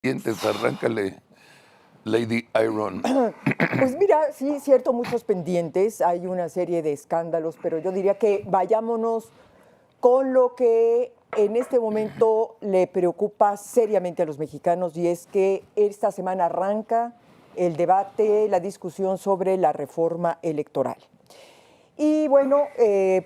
pendientes, arráncale, Lady Iron. Pues mira, sí, es cierto, muchos pendientes, hay una serie de escándalos, pero yo diría que vayámonos con lo que en este momento le preocupa seriamente a los mexicanos, y es que esta semana arranca el debate, la discusión sobre la reforma electoral. Y bueno,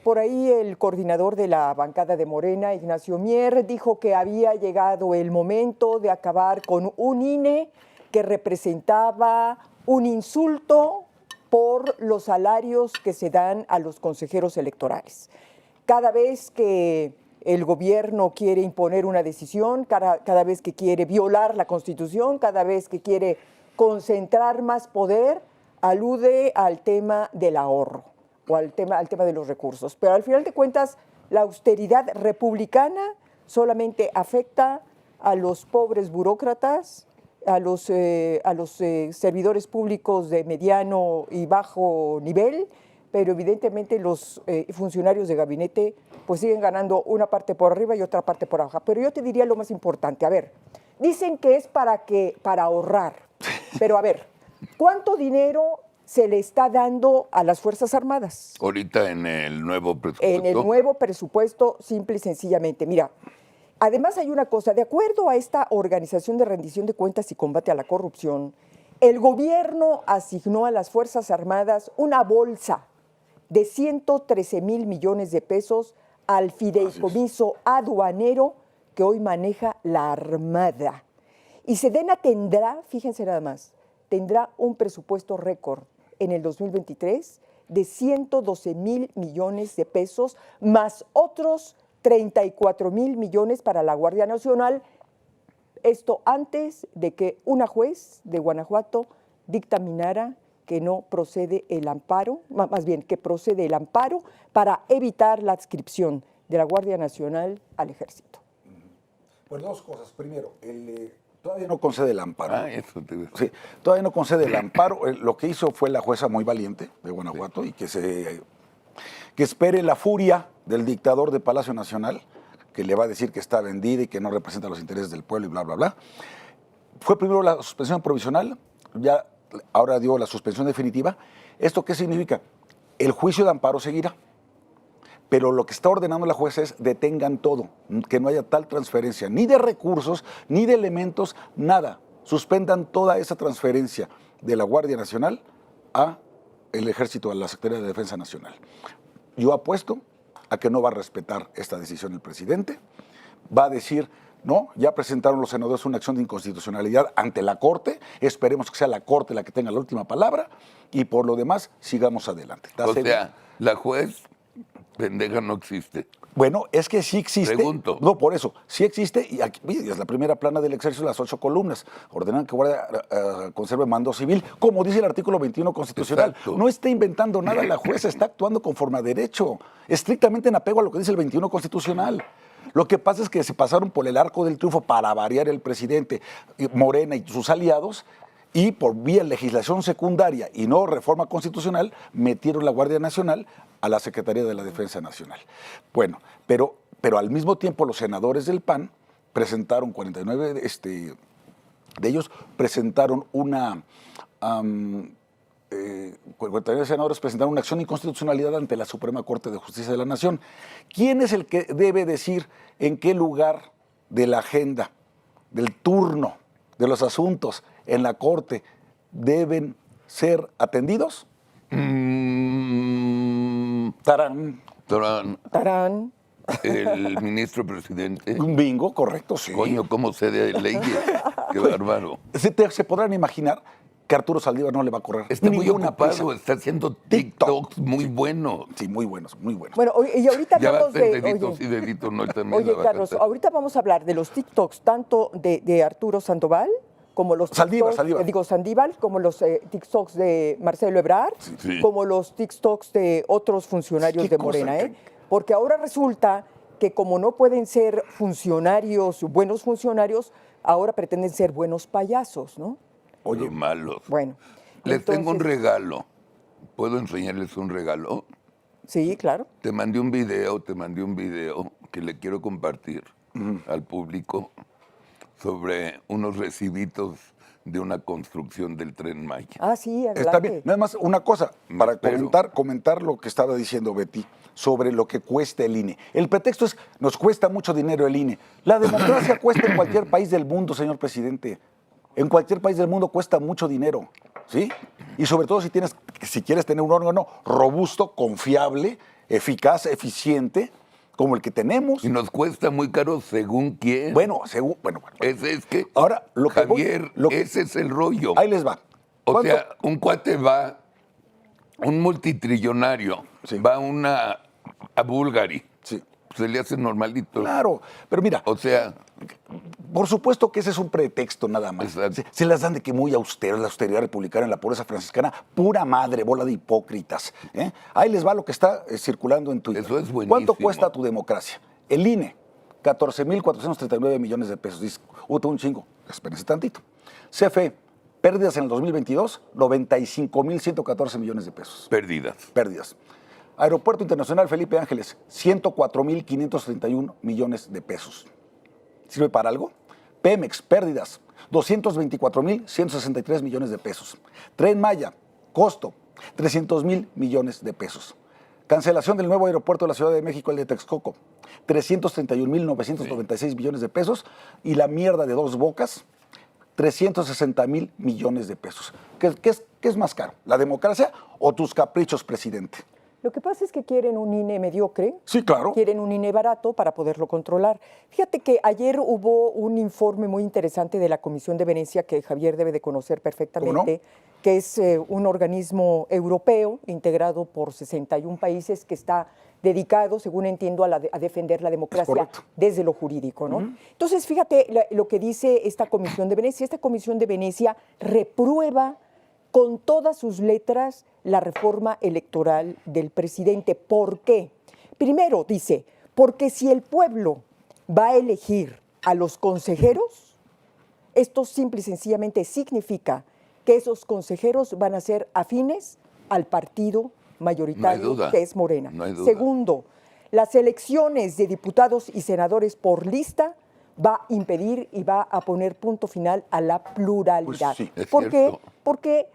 por ahí el coordinador de la bancada de Morena, Ignacio Mier, dijo que había llegado el momento de acabar con un INE que representaba un insulto por los salarios que se dan a los consejeros electorales. Cada vez que el gobierno quiere imponer una decisión, cada vez que quiere violar la Constitución, cada vez que quiere concentrar más poder, alude al tema del ahorro o al tema de los recursos. Pero al final de cuentas, la austeridad republicana solamente afecta a los pobres burócratas, a los servidores públicos de mediano y bajo nivel, pero evidentemente los funcionarios de gabinete pues siguen ganando una parte por arriba y otra parte por abajo. Pero yo te diría lo más importante, a ver, dicen que es para ahorrar, pero a ver, ¿cuánto dinero se le está dando a las Fuerzas Armadas? Ahorita en el nuevo presupuesto. En el nuevo presupuesto, simple y sencillamente. Mira, además hay una cosa, de acuerdo a esta Organización de Rendición de Cuentas y Combate a la Corrupción, el gobierno asignó a las Fuerzas Armadas una bolsa de 113,000 millones de pesos al fideicomiso aduanero que hoy maneja la Armada. Y Sedena tendrá, fíjense nada más, tendrá un presupuesto récord en el 2023 de 112,000 millones de pesos, más otros 34,000 millones para la Guardia Nacional. Esto antes de que una juez de Guanajuato dictaminara que no procede el amparo, más bien que procede el amparo para evitar la adscripción de la Guardia Nacional al Ejército. Pues dos cosas. Primero, todavía no concede el amparo. Eso te digo. Sí, todavía no concede el amparo. Lo que hizo fue la jueza muy valiente de Guanajuato, y que espere la furia del dictador de Palacio Nacional, que le va a decir que está vendida y que no representa los intereses del pueblo y bla, bla, bla. Fue primero la suspensión provisional, ya ahora dio la suspensión definitiva. ¿Esto qué significa? El juicio de amparo seguirá, pero lo que está ordenando la jueza es detengan todo, que no haya tal transferencia, ni de recursos, ni de elementos, nada. Suspendan toda esa transferencia de la Guardia Nacional a el Ejército, a la Secretaría de Defensa Nacional. Yo apuesto a que no va a respetar esta decisión el presidente, va a decir, no, ya presentaron los senadores una acción de inconstitucionalidad ante la Corte, esperemos que sea la Corte la que tenga la última palabra, y por lo demás, sigamos adelante. O sea, la juez pendeja no existe. Bueno, es que sí existe. Pregunto. No, por eso, sí existe, y aquí es la primera plana del Ejército, las 8 columnas. Ordenan que Guardia conserve mando civil, como dice el artículo 21 constitucional. Exacto. No está inventando nada la jueza, está actuando conforme a derecho, estrictamente en apego a lo que dice el 21 constitucional. Lo que pasa es que se pasaron por el arco del triunfo para variar el presidente, Morena y sus aliados, y por vía legislación secundaria y no reforma constitucional, metieron la Guardia Nacional a la Secretaría de la Defensa Nacional. Bueno, pero al mismo tiempo los senadores del PAN presentaron, 49 de ellos presentaron 49 senadores presentaron una acción de inconstitucionalidad ante la Suprema Corte de Justicia de la Nación. ¿Quién es el que debe decir en qué lugar de la agenda, del turno, de los asuntos en la Corte deben ser atendidos? Tarán. Tarán. El ministro presidente. Un bingo, correcto, sí. Coño, cómo sé de leyes. Qué bárbaro. Se podrán imaginar que Arturo Saldívar no le va a correr Está muy ninguna ocupado, prisa. está haciendo TikToks muy buenos. Sí, muy buenos, muy buenos. Bueno, y ahorita Ya va a hablamos ser de... deditos y deditos, no también. Oye, Carlos, ahorita vamos a hablar de los TikToks, tanto de Arturo Sandoval, como los Saldívar, como los TikToks de Marcelo Ebrard, Sí. como los TikToks de otros funcionarios de Morena, Porque ahora resulta que como no pueden ser buenos funcionarios, ahora pretenden ser buenos payasos, ¿no? Oye, malos. Bueno. Les entonces, tengo un regalo. ¿Puedo enseñarles un regalo? Sí, claro. Te mandé un video que le quiero compartir al público. sobre unos recibitos de una construcción del Tren Maya. Ah, sí, adelante. Está bien. Nada más una cosa, para espero. comentar lo que estaba diciendo Betty sobre lo que cuesta el INE. El pretexto es, nos cuesta mucho dinero el INE. La democracia cuesta en cualquier país del mundo, señor presidente. En cualquier país del mundo cuesta mucho dinero, ¿sí? Y sobre todo si quieres tener un órgano robusto, confiable, eficaz, eficiente, como el que tenemos. Y nos cuesta muy caro según quién. Bueno. Es que, Ahora, lo que voy- Javier, lo que- ese es el rollo. Ahí les va. O ¿Cuánto? sea, un cuate va, un multitrillonario, Sí. va a Bulgari. Sí. Se le hace normalito. Claro, pero mira, O sea, por supuesto que ese es un pretexto nada más. Exacto. Se las dan de que muy austero, la austeridad republicana, la pobreza franciscana, pura madre, bola de hipócritas. ¿Eh? Ahí les va lo que está circulando en Twitter. Eso es buenísimo. ¿Cuánto cuesta tu democracia? El INE, 14,439 millones de pesos. Dice, un chingo, espérense tantito. CFE, pérdidas en el 2022, 95,114 millones de pesos. pérdidas. Pérdidas. Aeropuerto Internacional Felipe Ángeles, 104,531 millones de pesos. ¿Sirve para algo? Pemex, pérdidas, 224,163 millones de pesos. Tren Maya, costo, 300,000 millones de pesos. Cancelación del nuevo aeropuerto de la Ciudad de México, el de Texcoco, 331,996 millones de pesos. Y la mierda de Dos Bocas, 360,000 millones de pesos. ¿Qué es más caro? ¿La democracia o tus caprichos, presidente? Lo que pasa es que quieren un INE mediocre. Sí, claro. Quieren un INE barato para poderlo controlar. Fíjate que ayer hubo un informe muy interesante de la Comisión de Venecia, que Javier debe de conocer perfectamente, que es un organismo europeo integrado por 61 países que está dedicado, según entiendo, a defender la democracia desde lo jurídico, ¿no? Entonces, fíjate lo que dice esta Comisión de Venecia. Esta Comisión de Venecia reprueba con todas sus letras la reforma electoral del presidente. ¿Por qué? Primero, dice, porque si el pueblo va a elegir a los consejeros, esto simple y sencillamente significa que esos consejeros van a ser afines al partido mayoritario, que es Morena. No hay duda. Segundo, las elecciones de diputados y senadores por lista va a impedir y va a poner punto final a la pluralidad. Pues sí, es ¿Por qué? cierto. Porque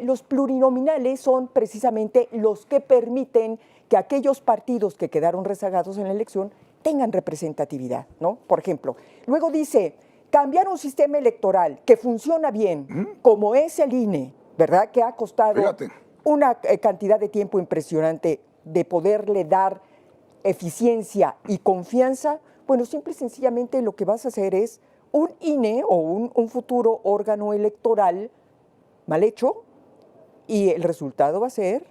los plurinominales son precisamente los que permiten que aquellos partidos que quedaron rezagados en la elección tengan representatividad, ¿no? Por ejemplo, luego dice, cambiar un sistema electoral que funciona bien, como es el INE, ¿verdad? Que ha costado Fíjate. una cantidad de tiempo impresionante de poderle dar eficiencia y confianza. Bueno, simple y sencillamente lo que vas a hacer es un INE o un futuro órgano electoral mal hecho, y el resultado va a ser,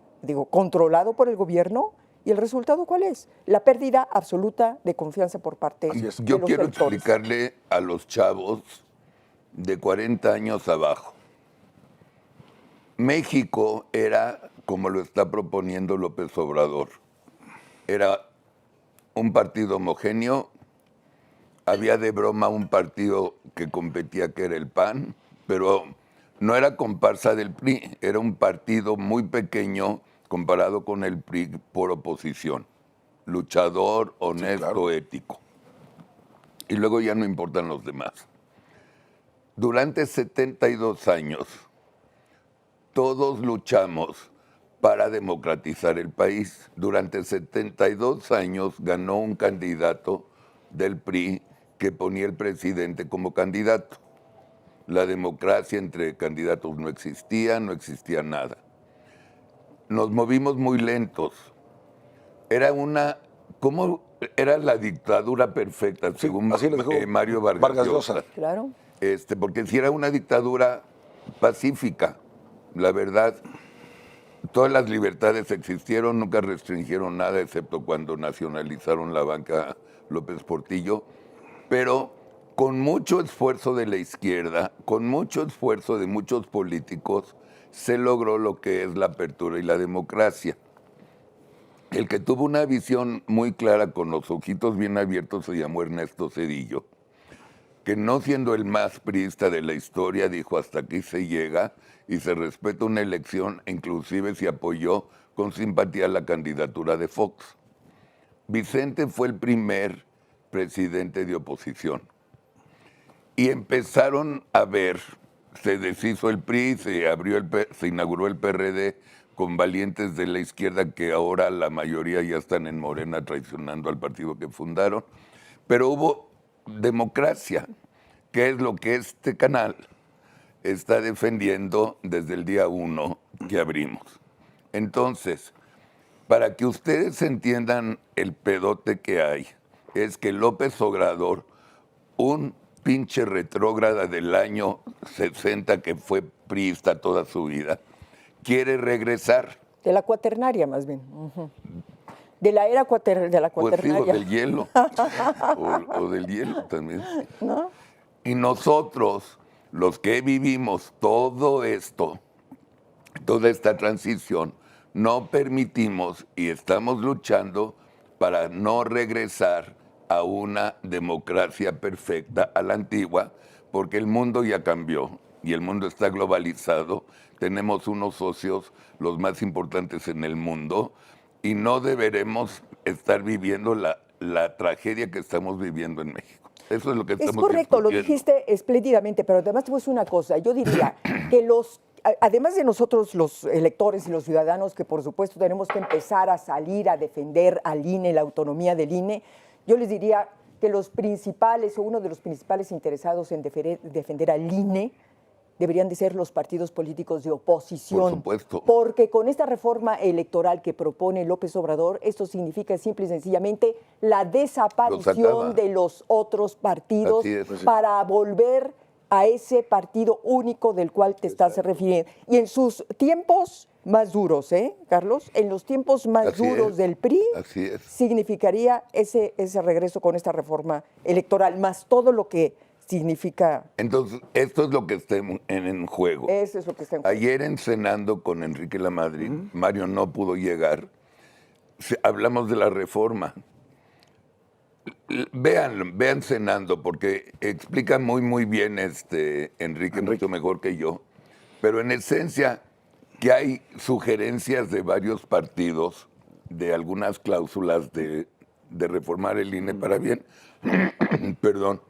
controlado por el gobierno. ¿Y el resultado cuál es? La pérdida absoluta de confianza por parte de los Yo quiero electores. explicarle a los chavos de 40 años abajo. México era, como lo está proponiendo López Obrador, era un partido homogéneo, había de broma un partido que competía que era el PAN, pero no era comparsa del PRI, era un partido muy pequeño comparado con el PRI por oposición. Luchador, honesto, claro. ético. Y luego ya no importan los demás. Durante 72 años, todos luchamos para democratizar el país. Durante 72 años ganó un candidato del PRI que ponía el presidente como candidato. La democracia entre candidatos no existía nada. Nos movimos muy lentos. ¿Cómo era la dictadura perfecta, según así lo dijo Mario Vargas Vargas Llosa. Llosa? Claro. Porque si era una dictadura pacífica, la verdad, todas las libertades existieron, nunca restringieron nada, excepto cuando nacionalizaron la banca López Portillo, pero con mucho esfuerzo de la izquierda, con mucho esfuerzo de muchos políticos, se logró lo que es la apertura y la democracia. El que tuvo una visión muy clara, con los ojitos bien abiertos, se llamó Ernesto Zedillo, que no siendo el más priista de la historia, dijo hasta aquí se llega y se respeta una elección, inclusive se apoyó con simpatía la candidatura de Fox. Vicente fue el primer presidente de oposición. Y empezaron a ver, se deshizo el PRI, se inauguró el PRD con valientes de la izquierda que ahora la mayoría ya están en Morena traicionando al partido que fundaron, pero hubo democracia, que es lo que este canal está defendiendo desde el día 1 que abrimos. Entonces, para que ustedes entiendan el pedote que hay, es que López Obrador, un pinche retrógrada del año 60 que fue priista toda su vida, quiere regresar. De la cuaternaria, más bien. Ujú. De la era de la Pues sí, o cuaternaria. del hielo. o del hielo también. ¿No? Y nosotros, los que vivimos todo esto, toda esta transición, no permitimos y estamos luchando para no regresar a una democracia perfecta, a la antigua, porque el mundo ya cambió y el mundo está globalizado. Tenemos unos socios, los más importantes en el mundo, y no deberemos estar viviendo la tragedia que estamos viviendo en México. Eso es lo que estamos Es correcto, lo discutiendo. dijiste espléndidamente, pero además te voy a decir una cosa. Yo diría que además de nosotros los electores y los ciudadanos, que por supuesto tenemos que empezar a salir a defender al INE, la autonomía del INE, yo les diría que los principales o uno de los principales interesados en defender al INE deberían de ser los partidos políticos de oposición. Por supuesto. Porque con esta reforma electoral que propone López Obrador, esto significa simple y sencillamente la desaparición de los otros partidos para volver a ese partido único del cual te estás refiriendo. Y en sus tiempos más duros, Carlos? En los tiempos más duros del PRI, significaría ese regreso con esta reforma electoral, más todo lo que significa. Entonces, esto es lo que está en juego. Eso es lo que está en juego. Ayer en cenando con Enrique Lamadrid, Mario no pudo llegar, hablamos de la reforma. Vean cenando, porque explica muy bien Enrique, mucho mejor que yo. Pero en esencia, que hay sugerencias de varios partidos, de algunas cláusulas de reformar el INE para bien. Perdón.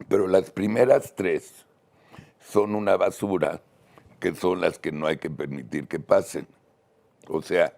Pero las primeras 3 son una basura, que son las que no hay que permitir que pasen. O sea,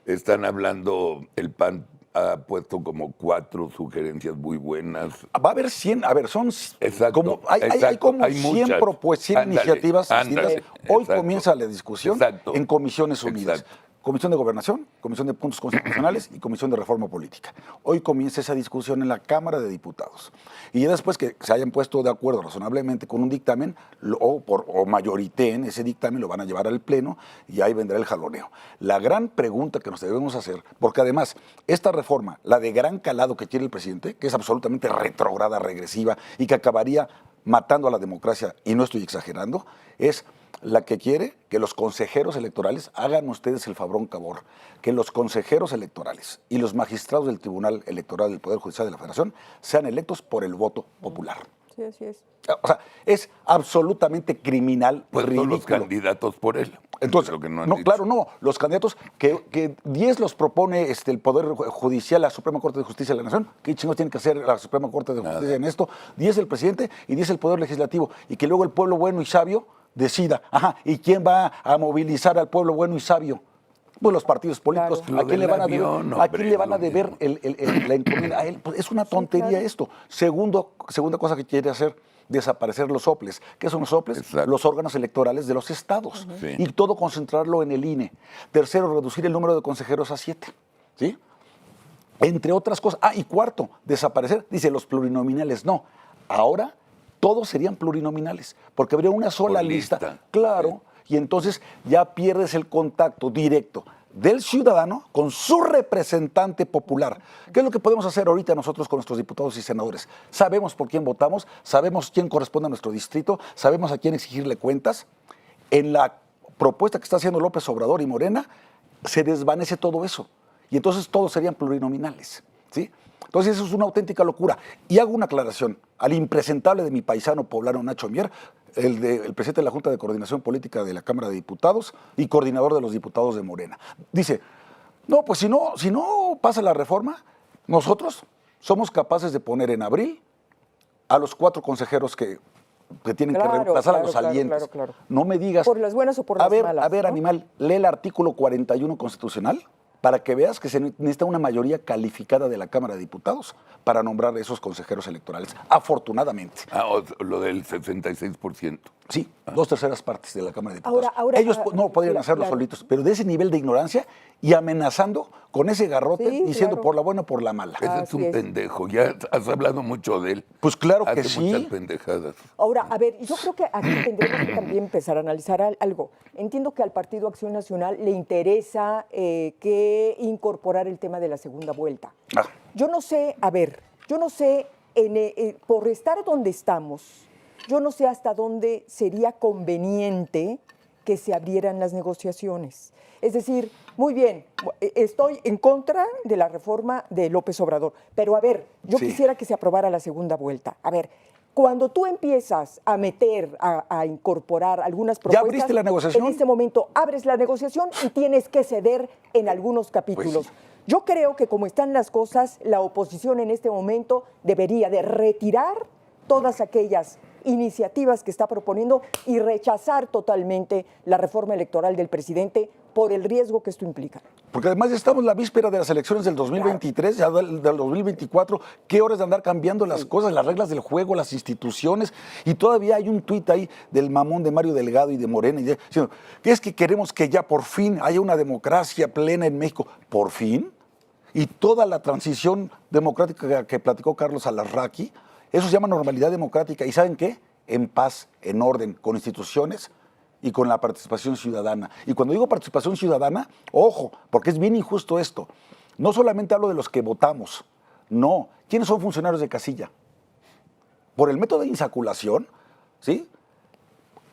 están hablando, el PAN ha puesto como 4 sugerencias muy buenas. Va a haber 100, a ver, son exacto, hay como hay 100 muchas. propuestas, 100 iniciativas distintas. Hoy exacto. Comienza la discusión en comisiones unidas. Exacto. Comisión de Gobernación, Comisión de Puntos Constitucionales y Comisión de Reforma Política. Hoy comienza esa discusión en la Cámara de Diputados. Y ya después que se hayan puesto de acuerdo razonablemente con un dictamen, o mayoriten ese dictamen, lo van a llevar al Pleno y ahí vendrá el jaloneo. La gran pregunta que nos debemos hacer, porque además esta reforma, la de gran calado que quiere el presidente, que es absolutamente retrógrada, regresiva y que acabaría matando a la democracia, y no estoy exagerando, es la que quiere que los consejeros electorales, hagan ustedes el favor, que los consejeros electorales y los magistrados del Tribunal Electoral del Poder Judicial de la Federación sean electos por el voto popular. Sí, así es. O sea, es absolutamente criminal, pues ridículo. Son los candidatos por él. Entonces, lo que no, claro, no. Los candidatos que 10 los propone el Poder Judicial, la Suprema Corte de Justicia de la Nación. ¿Qué chingos tiene que hacer la Suprema Corte de Justicia en esto? 10 el presidente y 10 el Poder Legislativo. Y que luego el pueblo bueno y sabio decida. Ajá, ¿y quién va a movilizar al pueblo bueno y sabio? Pues los partidos políticos. Claro. ¿A quién le van a deber, ¿a quién le van a deber la encomienda? A él. Pues es una tontería esto. Segunda cosa que quiere hacer, desaparecer los soples. ¿Qué son los soples? Exacto. Los órganos electorales de los estados. Sí. Y todo concentrarlo en el INE. Tercero, reducir el número de consejeros a 7. ¿Sí? Entre otras cosas. Y cuarto, desaparecer, dice, los plurinominales. No. Ahora todos serían plurinominales, porque habría una sola Por lista. Claro. Y entonces ya pierdes el contacto directo del ciudadano con su representante popular. ¿Qué es lo que podemos hacer ahorita nosotros con nuestros diputados y senadores? Sabemos por quién votamos, sabemos quién corresponde a nuestro distrito, sabemos a quién exigirle cuentas. En la propuesta que está haciendo López Obrador y Morena, se desvanece todo eso. Y entonces todos serían plurinominales, ¿sí? Entonces eso es una auténtica locura. Y hago una aclaración al impresentable de mi paisano poblano Nacho Mier, el presidente de la Junta de Coordinación Política de la Cámara de Diputados y coordinador de los diputados de Morena. Dice, no, pues si no pasa la reforma, nosotros somos capaces de poner en abril a los 4 consejeros que tienen que Claro, reemplazar a claro, los claro, salientes. claro, claro. No me digas. Por las buenas o por las malas, A ver, ¿no? animal, lee el artículo 41 constitucional para que veas que se necesita una mayoría calificada de la Cámara de Diputados para nombrar esos consejeros electorales, afortunadamente. Lo del 66%. Sí, 2/3 partes de la Cámara de Diputados. Ahora, Ellos no podrían claro, hacerlo claro. solitos, pero de ese nivel de ignorancia y amenazando con ese garrote, Sí, diciendo claro. por la buena o por la mala. Ese es Así un es. pendejo. Ya has hablado mucho de él. Pues claro que Hace muchas sí. pendejadas. Ahora, a ver, yo creo que aquí tendremos que también empezar a analizar algo. Entiendo que al Partido Acción Nacional le interesa que incorporar el tema de la segunda vuelta. Ah. Yo no sé, a ver, yo no sé, por estar donde estamos, yo no sé hasta dónde sería conveniente que se abrieran las negociaciones. Es decir, muy bien, estoy en contra de la reforma de López Obrador, pero a ver, yo Sí. quisiera que se aprobara la segunda vuelta. A ver, cuando tú empiezas a meter, a incorporar algunas propuestas... abriste la negociación? En este momento abres la negociación y tienes que ceder en algunos capítulos. sí. Yo creo que como están las cosas, la oposición en este momento debería de retirar todas aquellas iniciativas que está proponiendo y rechazar totalmente la reforma electoral del presidente por el riesgo que esto implica. Porque además ya estamos en la víspera de las elecciones del 2023, ya del 2024. ¿Qué horas de andar cambiando las cosas, las reglas del juego, las instituciones? Y todavía hay un tuit ahí del mamón de Mario Delgado y de Morena diciendo que es que queremos que ya por fin haya una democracia plena en México. ¿Por fin? Y toda la transición democrática que platicó Carlos Alarraqui, eso se llama normalidad democrática. ¿Y saben qué? En paz, en orden, con instituciones y con la participación ciudadana. Y cuando digo participación ciudadana, ojo, porque es bien injusto esto. No solamente hablo de los que votamos, no. ¿Quiénes son funcionarios de casilla? Por el método de insaculación, ¿sí?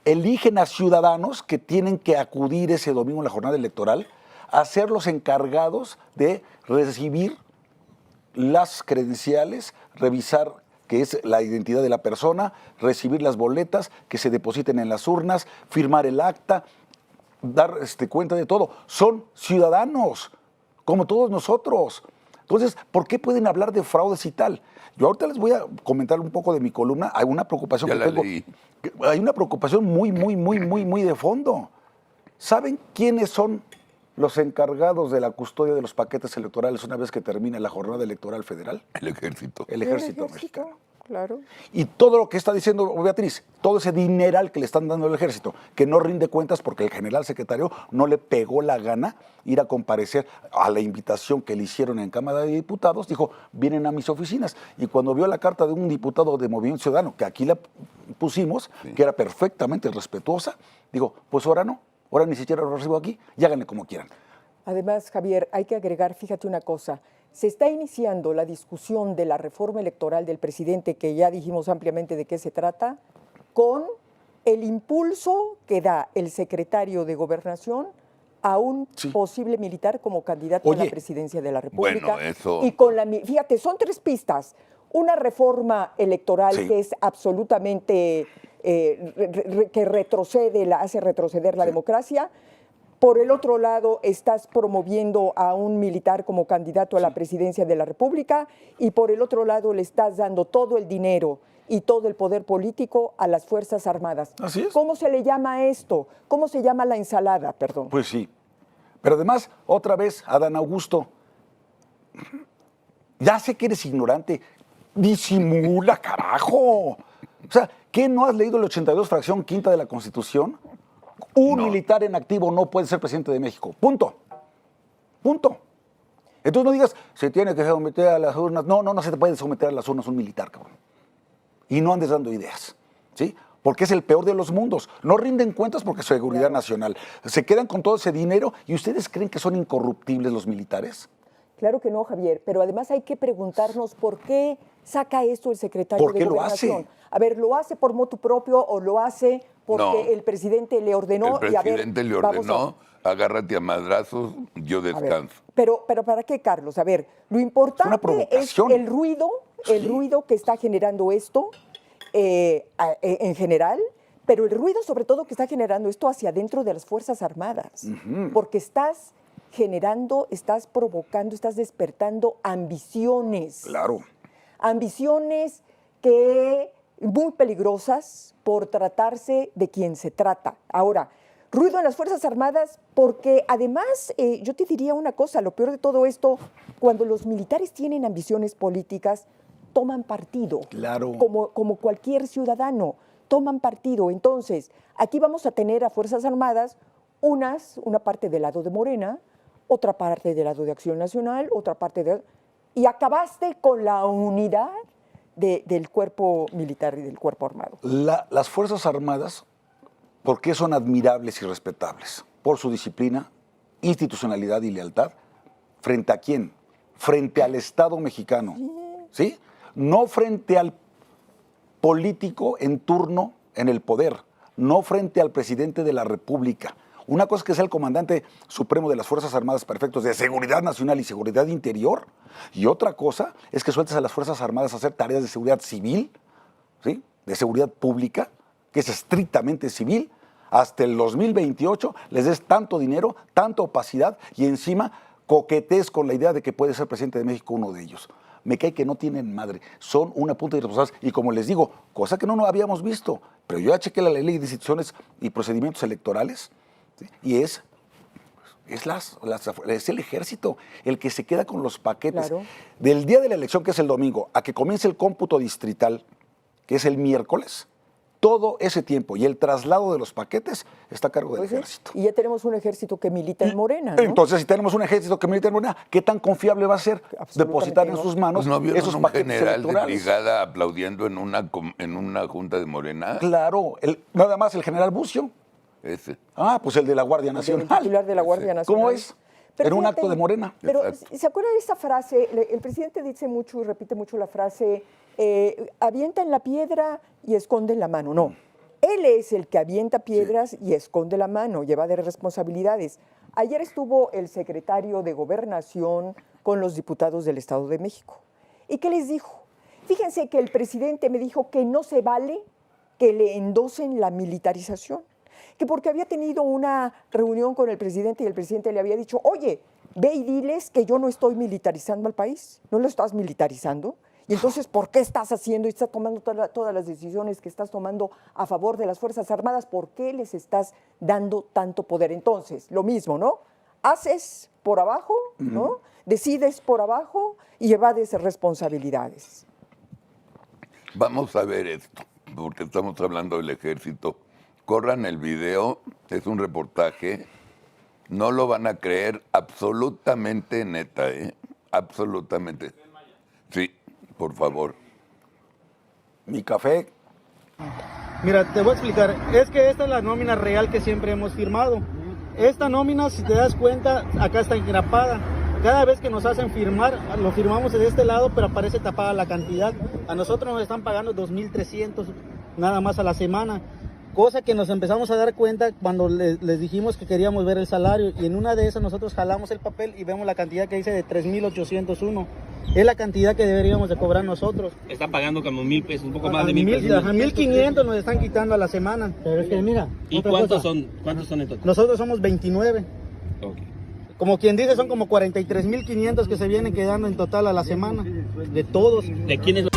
Eligen a ciudadanos que tienen que acudir ese domingo en la jornada electoral a ser los encargados de recibir las credenciales, revisar que es la identidad de la persona, recibir las boletas que se depositen en las urnas, firmar el acta, dar cuenta de todo. Son ciudadanos, como todos nosotros. Entonces, ¿por qué pueden hablar de fraudes y tal? Yo ahorita les voy a comentar un poco de mi columna. Hay una preocupación Ya que la tengo. leí. Hay una preocupación muy de fondo. ¿Saben quiénes son los encargados de la custodia de los paquetes electorales una vez que termine la jornada electoral federal? El ejército. El ejército mexicano. Claro. Y todo lo que está diciendo Beatriz, todo ese dineral que le están dando al ejército, que no rinde cuentas porque el general secretario no le pegó la gana ir a comparecer a la invitación que le hicieron en Cámara de Diputados, dijo, vienen a mis oficinas. Y cuando vio la carta de un diputado de Movimiento Ciudadano, que aquí la pusimos, que era perfectamente respetuosa, digo, pues ahora no, ahora ni siquiera lo recibo aquí, y háganle como quieran. Además, Javier, hay que agregar, fíjate una cosa, se está iniciando la discusión de la reforma electoral del presidente, que ya dijimos ampliamente de qué se trata, con el impulso que da el secretario de Gobernación a un posible militar como candidato a la presidencia de la República. Bueno, eso... Y con fíjate, son 3 pistas. Una reforma electoral que es absolutamente, que retrocede, hace retroceder la democracia. Por el otro lado, estás promoviendo a un militar como candidato a la presidencia de la República y por el otro lado le estás dando todo el dinero y todo el poder político a las Fuerzas Armadas. Así es. ¿Cómo se le llama esto? ¿Cómo se llama la ensalada? Perdón. Pues sí. Pero además, otra vez, Adán Augusto, ya sé que eres ignorante, disimula, carajo. O sea, ¿qué no has leído el 82, fracción quinta de la Constitución? Un militar en activo no puede ser presidente de México. Punto. Punto. Entonces no digas, se tiene que someter a las urnas. No se te puede someter a las urnas un militar, cabrón. Y no andes dando ideas, ¿sí? Porque es el peor de los mundos. No rinden cuentas porque es seguridad nacional. Se quedan con todo ese dinero y ¿ustedes creen que son incorruptibles los militares? Claro que no, Javier, pero además hay que preguntarnos por qué saca esto el secretario ¿Por qué de lo Gobernación. hace? A ver, ¿lo hace por motu propio o lo hace porque el presidente le ordenó? El presidente le ordenó, agárrate a madrazos, yo descanso. Pero ¿para qué, Carlos? A ver, lo importante es el ruido que está generando esto en general, pero el ruido sobre todo que está generando esto hacia adentro de las Fuerzas Armadas, porque estás generando, estás provocando, estás despertando ambiciones. Claro. Ambiciones que muy peligrosas por tratarse de quien se trata. Ahora, ruido en las Fuerzas Armadas porque además, yo te diría una cosa, lo peor de todo esto, cuando los militares tienen ambiciones políticas, toman partido. Claro. Como cualquier ciudadano, toman partido. Entonces, aquí vamos a tener a Fuerzas Armadas, una parte del lado de Morena, otra parte del lado de Acción Nacional, otra parte de... Y acabaste con la unidad del cuerpo militar y del cuerpo armado. Las Fuerzas Armadas, ¿por qué son admirables y respetables? Por su disciplina, institucionalidad y lealtad. ¿Frente a quién? Frente al Estado mexicano, ¿sí? No frente al político en turno en el poder, no frente al presidente de la República. Una cosa es que sea el comandante supremo de las Fuerzas Armadas para efectos de seguridad nacional y seguridad interior, y otra cosa es que sueltes a las Fuerzas Armadas a hacer tareas de seguridad civil, ¿sí? De seguridad pública, que es estrictamente civil. Hasta el 2028 les des tanto dinero, tanta opacidad y encima coquetees con la idea de que puede ser presidente de México uno de ellos. Me cae que no tienen madre, son una punta de irresponsables. Y como les digo, cosa que no habíamos visto, pero yo ya chequé la ley de instituciones y procedimientos electorales, ¿sí? Y es el ejército el que se queda con los paquetes. Claro. Del día de la elección, que es el domingo, a que comience el cómputo distrital, que es el miércoles, todo ese tiempo y el traslado de los paquetes está a cargo del Pues sí, ejército. y ya tenemos un ejército que milita en Morena, ¿no? Entonces, si tenemos un ejército que milita en Morena, ¿qué tan confiable va a ser Absolutamente depositar en no. sus manos ¿No vieron esos un paquetes general de electorales? brigada aplaudiendo en una junta de Morena? Claro, nada más el general Bucio. Ese. Ah, pues el de la Guardia El Nacional. titular de la Guardia Nacional. ¿Cómo es? Pero Era un fíjate, acto de Morena. Pero, Exacto. ¿se acuerdan de esta frase? El presidente dice mucho y repite mucho la frase, avienta en la piedra y esconde en la mano. No, él es el que avienta piedras y esconde la mano, lleva de responsabilidades. Ayer estuvo el secretario de Gobernación con los diputados del Estado de México. ¿Y qué les dijo? Fíjense que el presidente me dijo que no se vale que le endosen la militarización, que porque había tenido una reunión con el presidente y el presidente le había dicho, oye, ve y diles que yo no estoy militarizando al país, ¿no lo estás militarizando? Y entonces, ¿por qué estás haciendo y estás tomando todas las decisiones que estás tomando a favor de las Fuerzas Armadas? ¿Por qué les estás dando tanto poder? Entonces, lo mismo, ¿no? Haces por abajo, ¿no? Decides por abajo y evades responsabilidades. Vamos a ver esto, porque estamos hablando del ejército. Corran el video, es un reportaje. No lo van a creer, absolutamente neta, ¿eh? Absolutamente. Sí, por favor. Mi café. Mira, te voy a explicar. Es que esta es la nómina real que siempre hemos firmado. Esta nómina, si te das cuenta, acá está engrapada. Cada vez que nos hacen firmar, lo firmamos de este lado, pero aparece tapada la cantidad. A nosotros nos están pagando 2,300 nada más a la semana. Cosa que nos empezamos a dar cuenta cuando les dijimos que queríamos ver el salario, y en una de esas nosotros jalamos el papel y vemos la cantidad que dice de 3,801. Es la cantidad que deberíamos de cobrar nosotros. Están pagando como 1,000 pesos, un poco más de 1,000, 1,000 pesos. 1,500 nos están quitando a la semana. Pero es que mira, ¿Y otra cuántos cosa. son en total? Nosotros somos 29. Ok. Como quien dice, son como 43,500 que se vienen quedando en total a la semana. De todos. ¿De quiénes?